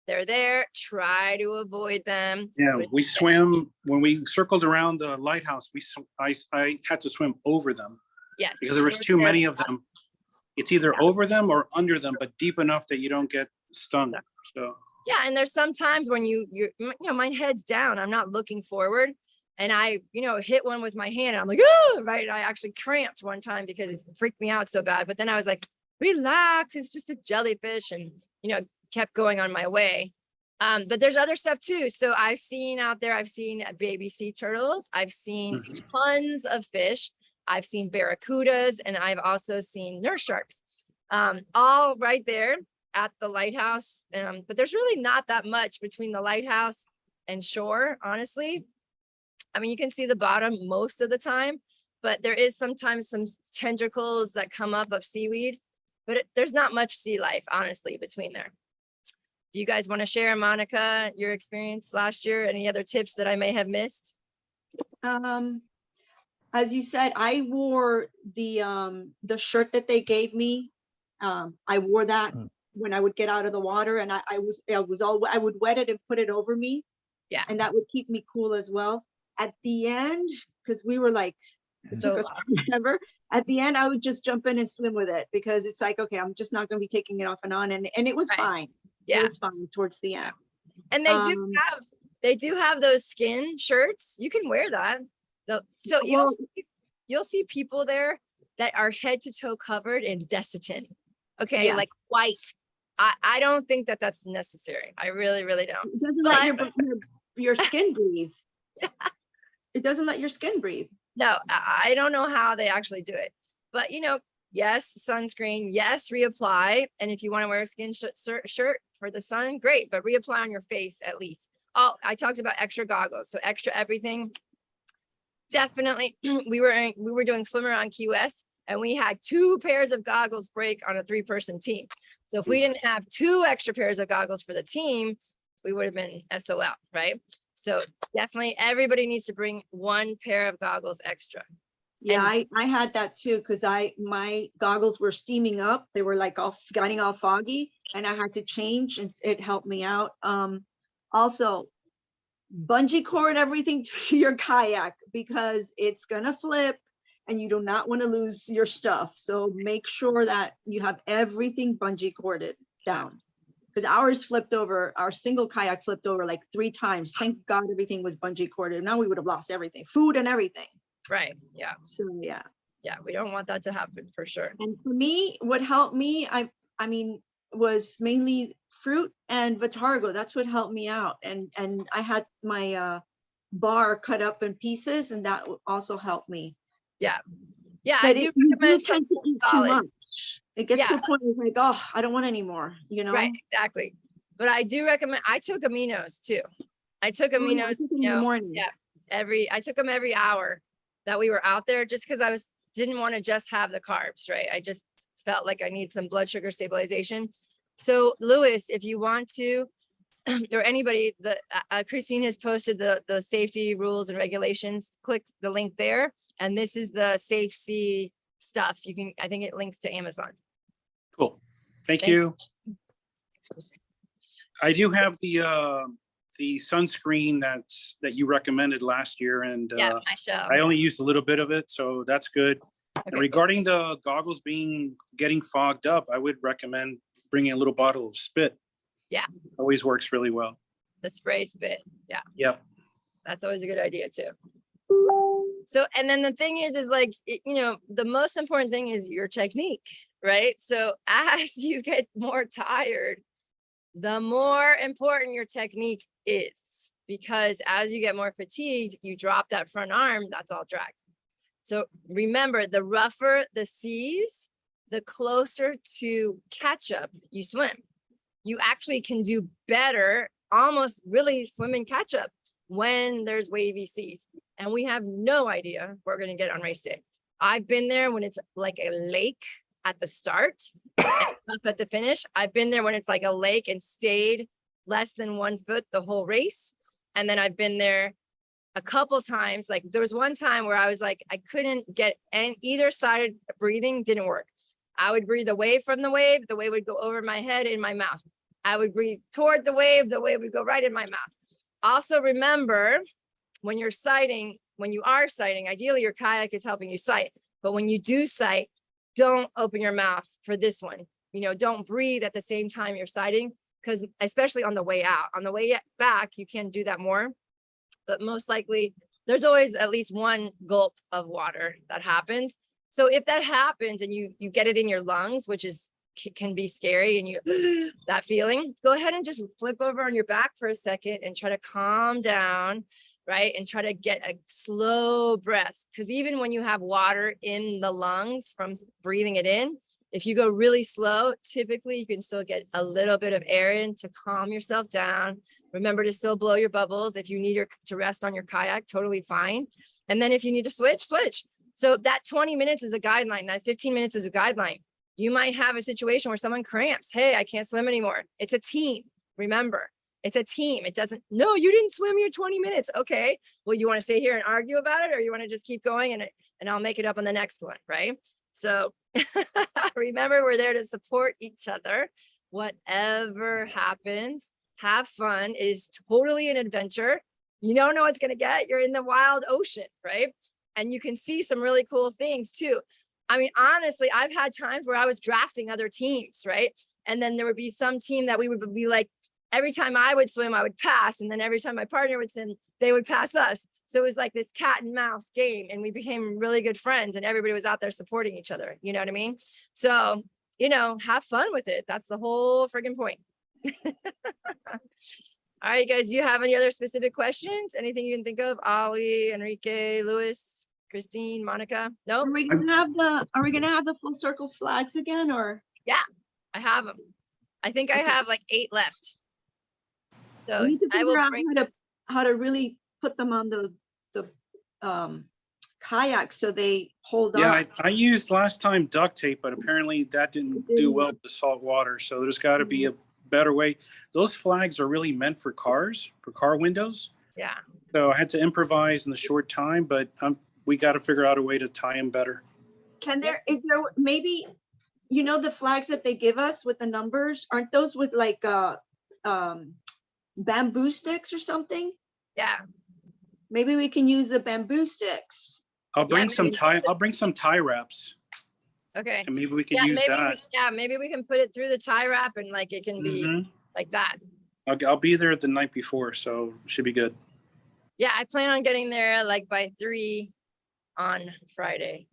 A: They're there, try to avoid them.
B: Yeah, we swam, when we circled around the lighthouse, I had to swim over them.
A: Yes.
B: Because there was too many of them. It's either over them or under them, but deep enough that you don't get stung. So. Yeah,
A: and there's some times when my head's down, I'm not looking forward. And I, hit one with my hand and I'm like, oh, right. I actually cramped one time because it freaked me out so bad. But then I was like, relax, it's just a jellyfish, and, kept going on my way. But there's other stuff too. So I've seen baby sea turtles. I've seen tons of fish. I've seen barracudas, and I've also seen nurse sharks, all right there at the lighthouse. But there's really not that much between the lighthouse and shore, honestly. I mean, you can see the bottom most of the time, but there is sometimes some tentacles that come up of seaweed, but there's not much sea life, honestly, between there. Do you guys want to share, Monica, your experience last year? Any other tips that I may have missed?
F: As you said, I wore the shirt that they gave me. I wore that when I would get out of the water, and I would wet it and put it over me.
A: Yeah.
F: And that would keep me cool as well. At the end, because we were like, forever. At the end, I would just jump in and swim with it, because it's like, okay, I'm just not going to be taking it off and on, and it was fine. Yeah, it was fine towards the end.
A: And they do have those skin shirts. You can wear that. So you'll see people there that are head to toe covered in Desitin. Okay, like white. I don't think that that's necessary. I really, really don't.
F: It doesn't let your skin breathe. It doesn't let your skin breathe.
A: No, I don't know how they actually do it. But, yes, sunscreen, yes, reapply. And if you want to wear a skin shirt for the sun, great, but reapply on your face at least. Oh, I talked about extra goggles, so extra everything. Definitely. We were doing swim around Key West, and we had 2 pairs of goggles break on a 3-person team. So if we didn't have 2 extra pairs of goggles for the team, we would have been SOL, right? So definitely everybody needs to bring 1 pair of goggles extra.
F: Yeah, I had that too, because my goggles were steaming up. They were like getting all foggy, and I had to change, and it helped me out. Also, bungee cord everything to your kayak, because it's gonna flip and you do not want to lose your stuff. So make sure that you have everything bungee corded down, because ours flipped over. Our single kayak flipped over like 3 times. Thank God everything was bungee corded. Now we would have lost everything, food and everything.
A: Right. Yeah.
F: So yeah,
A: we don't want that to happen for sure.
F: And for me, what helped me, I mean, was mainly fruit and Vitargo. That's what helped me out. And I had my bar cut up in pieces, and that also helped me.
A: Yeah. Yeah, I
F: But
A: do
F: you do
A: recommend
F: tend to eat too
A: solid.
F: much. It gets to
A: Yeah.
F: a point where it's like, oh, I don't want any more, you know?
A: Right, exactly. But I do recommend, I took aminos too. I took
F: Oh, yeah, I
A: aminos,
F: took them
A: you
F: in the
A: know,
F: morning.
A: yeah, I took them every hour that we were out there, just because didn't want to just have the carbs, right? I just felt like I need some blood sugar stabilization. So Louis, if you want to, or anybody, Christine has posted the safety rules and regulations. Click the link there. And this is the Safe C stuff. I think it links to Amazon.
B: Cool. Thank
A: Thank
B: you. I do have the sunscreen that you recommended last year, and
A: Yeah, I shall.
B: I only used a little bit of it, so that's good.
A: Okay,
B: And regarding the goggles getting fogged up, I would recommend bringing a little bottle of spit.
A: Yeah.
B: Always works really well.
A: the spray spit. Yeah.
B: Yep.
A: That's always a good idea too. So, and then the thing is like, the most important thing is your technique, right? So as you get more tired, the more important your technique is, because as you get more fatigued, you drop that front arm, that's all drag. So remember, the rougher the seas, the closer to catch up you swim. You actually can do better, almost really swim and catch up when there's wavy seas. And we have no idea we're going to get on race day. I've been there when it's like a lake at the start, and up at the finish. I've been there when it's like a lake and stayed less than 1 foot the whole race. And then I've been there a couple times. Like there was one time where I was like, I couldn't get either side of breathing didn't work. I would breathe away from the wave would go over my head in my mouth. I would breathe toward the wave would go right in my mouth. Also remember, when you are sighting, ideally your kayak is helping you sight, but when you do sight, don't open your mouth for this one. Don't breathe at the same time you're sighting, because especially on the way out. On the way back, you can do that more, but most likely there's always at least one gulp of water that happens. So if that happens and you get it in your lungs, which can be scary, and that feeling, go ahead and just flip over on your back for a second and try to calm down, right? And try to get a slow breath. Because even when you have water in the lungs from breathing it in, if you go really slow, typically you can still get a little bit of air in to calm yourself down. Remember to still blow your bubbles. If you need to rest on your kayak, totally fine. And then if you need to switch. So that 20 minutes is a guideline. That 15 minutes is a guideline. You might have a situation where someone cramps. Hey, I can't swim anymore. It's a team. Remember, it's a team. It doesn't, no, you didn't swim your 20 minutes. Okay. Well, you want to stay here and argue about it, or you want to just keep going and I'll make it up on the next one. Right. So remember, we're there to support each other. Whatever happens, have fun. It is totally an adventure. You don't know what's going to get. You're in the wild ocean, right? And you can see some really cool things too. I mean, honestly, I've had times where I was drafting other teams, right? And then there would be some team that we would be like, every time I would swim, I would pass. And then every time my partner would swim, they would pass us. So it was like this cat and mouse game, and we became really good friends, and everybody was out there supporting each other. You know what I mean? So, have fun with it. That's the whole friggin' point. All right, guys, do you have any other specific questions? Anything you can think of? Ollie, Enrique, Louis, Christine, Monica? No?
F: Are we gonna have the full circle flags again, or?
A: I have them. I think I have like 8 left. So
F: We need to
A: I will
F: figure out
A: bring,
F: how to really put them on the kayaks so they hold
B: Yeah,
F: on.
B: I used last time duct tape, but apparently that didn't do well with the salt water. So there's got to be a better way. Those flags are really meant for cars, for car windows.
A: yeah.
B: So I had to improvise in the short time, but we got to figure out a way to tie them better.
F: Is there maybe, the flags that they give us with the numbers, aren't those with like bamboo sticks or something?
A: Yeah.
F: Maybe we can use the bamboo sticks.
B: I'll bring some
A: maybe-
B: tie wraps,
A: Okay.
B: and maybe we could
A: Yeah,
B: use that.
A: maybe we can put it through the tie wrap and like it can be
B: Mhm.
A: like that.
B: I'll be there the night before, so it should be good.
A: Yeah, I plan on getting there like by 3 on Friday.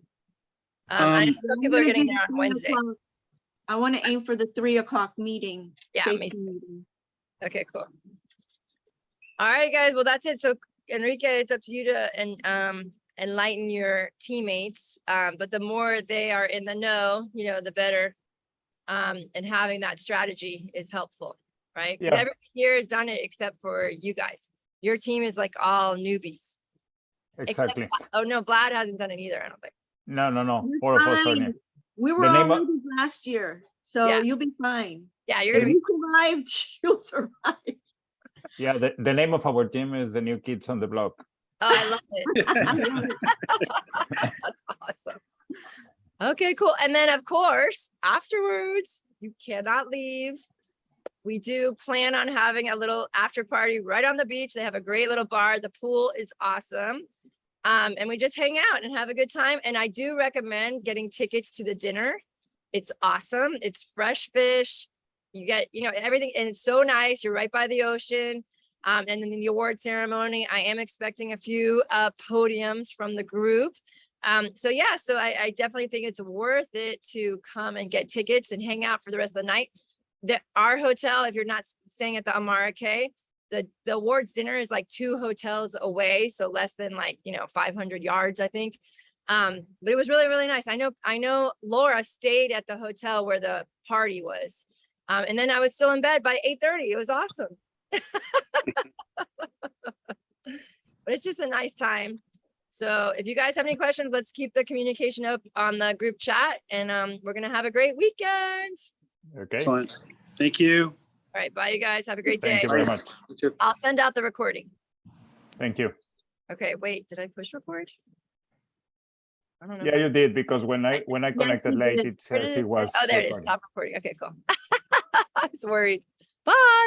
A: I know some people are getting there on Wednesday.
F: I want to aim for the 3 o'clock meeting.
A: Yeah, me
F: safety
A: too.
F: meeting.
A: Okay, cool. All right, guys. Well, that's it. So Enrique, it's up to you to enlighten your teammates. But the more they are in the know, you know, the better. And having that strategy is helpful, right? Because
C: Yeah.
A: everyone here has done it except for you guys. Your team is like all newbies. Except
C: Exactly.
A: oh no, Vlad hasn't done it either, I don't think.
C: No,
F: You're
C: 4 of us are
F: fine.
C: new.
F: We were
C: The
F: all
C: name of-
F: newbies last year, so
A: Yeah.
F: you'll be fine.
A: Yeah, you're
F: If
A: gonna be.
F: you survived, you'll survive.
C: Yeah, the name of our team is the New Kids on the Block.
A: Oh, I love it. That's awesome. Okay, cool. And then of course, afterwards, you cannot leave. We do plan on having a little after party right on the beach. They have a great little bar. The pool is awesome. And we just hang out and have a good time. And I do recommend getting tickets to the dinner. It's awesome. It's fresh fish. You get, you know, everything, and it's so nice. You're right by the ocean. And then the award ceremony, I am expecting a few podiums from the group. So yeah, so I definitely think it's worth it to come and get tickets and hang out for the rest of the night. Our hotel, if you're not staying at the Amara K, the awards dinner is like 2 hotels away, so less than like, you know, 500 yards, I think. But it was really, really nice. I know Laura stayed at the hotel where the party was. And then I was still in bed by 8:30. It was awesome. But it's just a nice time. So if you guys have any questions, let's keep the communication up on the group chat, and we're gonna have a great weekend.
C: Okay.
B: Excellent. Thank you.
A: All right, bye you guys. Have a great day.
C: Thank you very much.
A: I'll send out the recording.
C: Thank you.
A: Okay, wait, did I push record? I don't know.
C: Yeah, you did, because when I
F: Yes,
C: connected
F: you
C: late,
F: did.
C: it
A: Where did
C: says
A: it
C: it
A: say?
C: was
A: Oh, there it is.
C: recording.
A: Stop recording. Okay, cool. I was worried. Bye.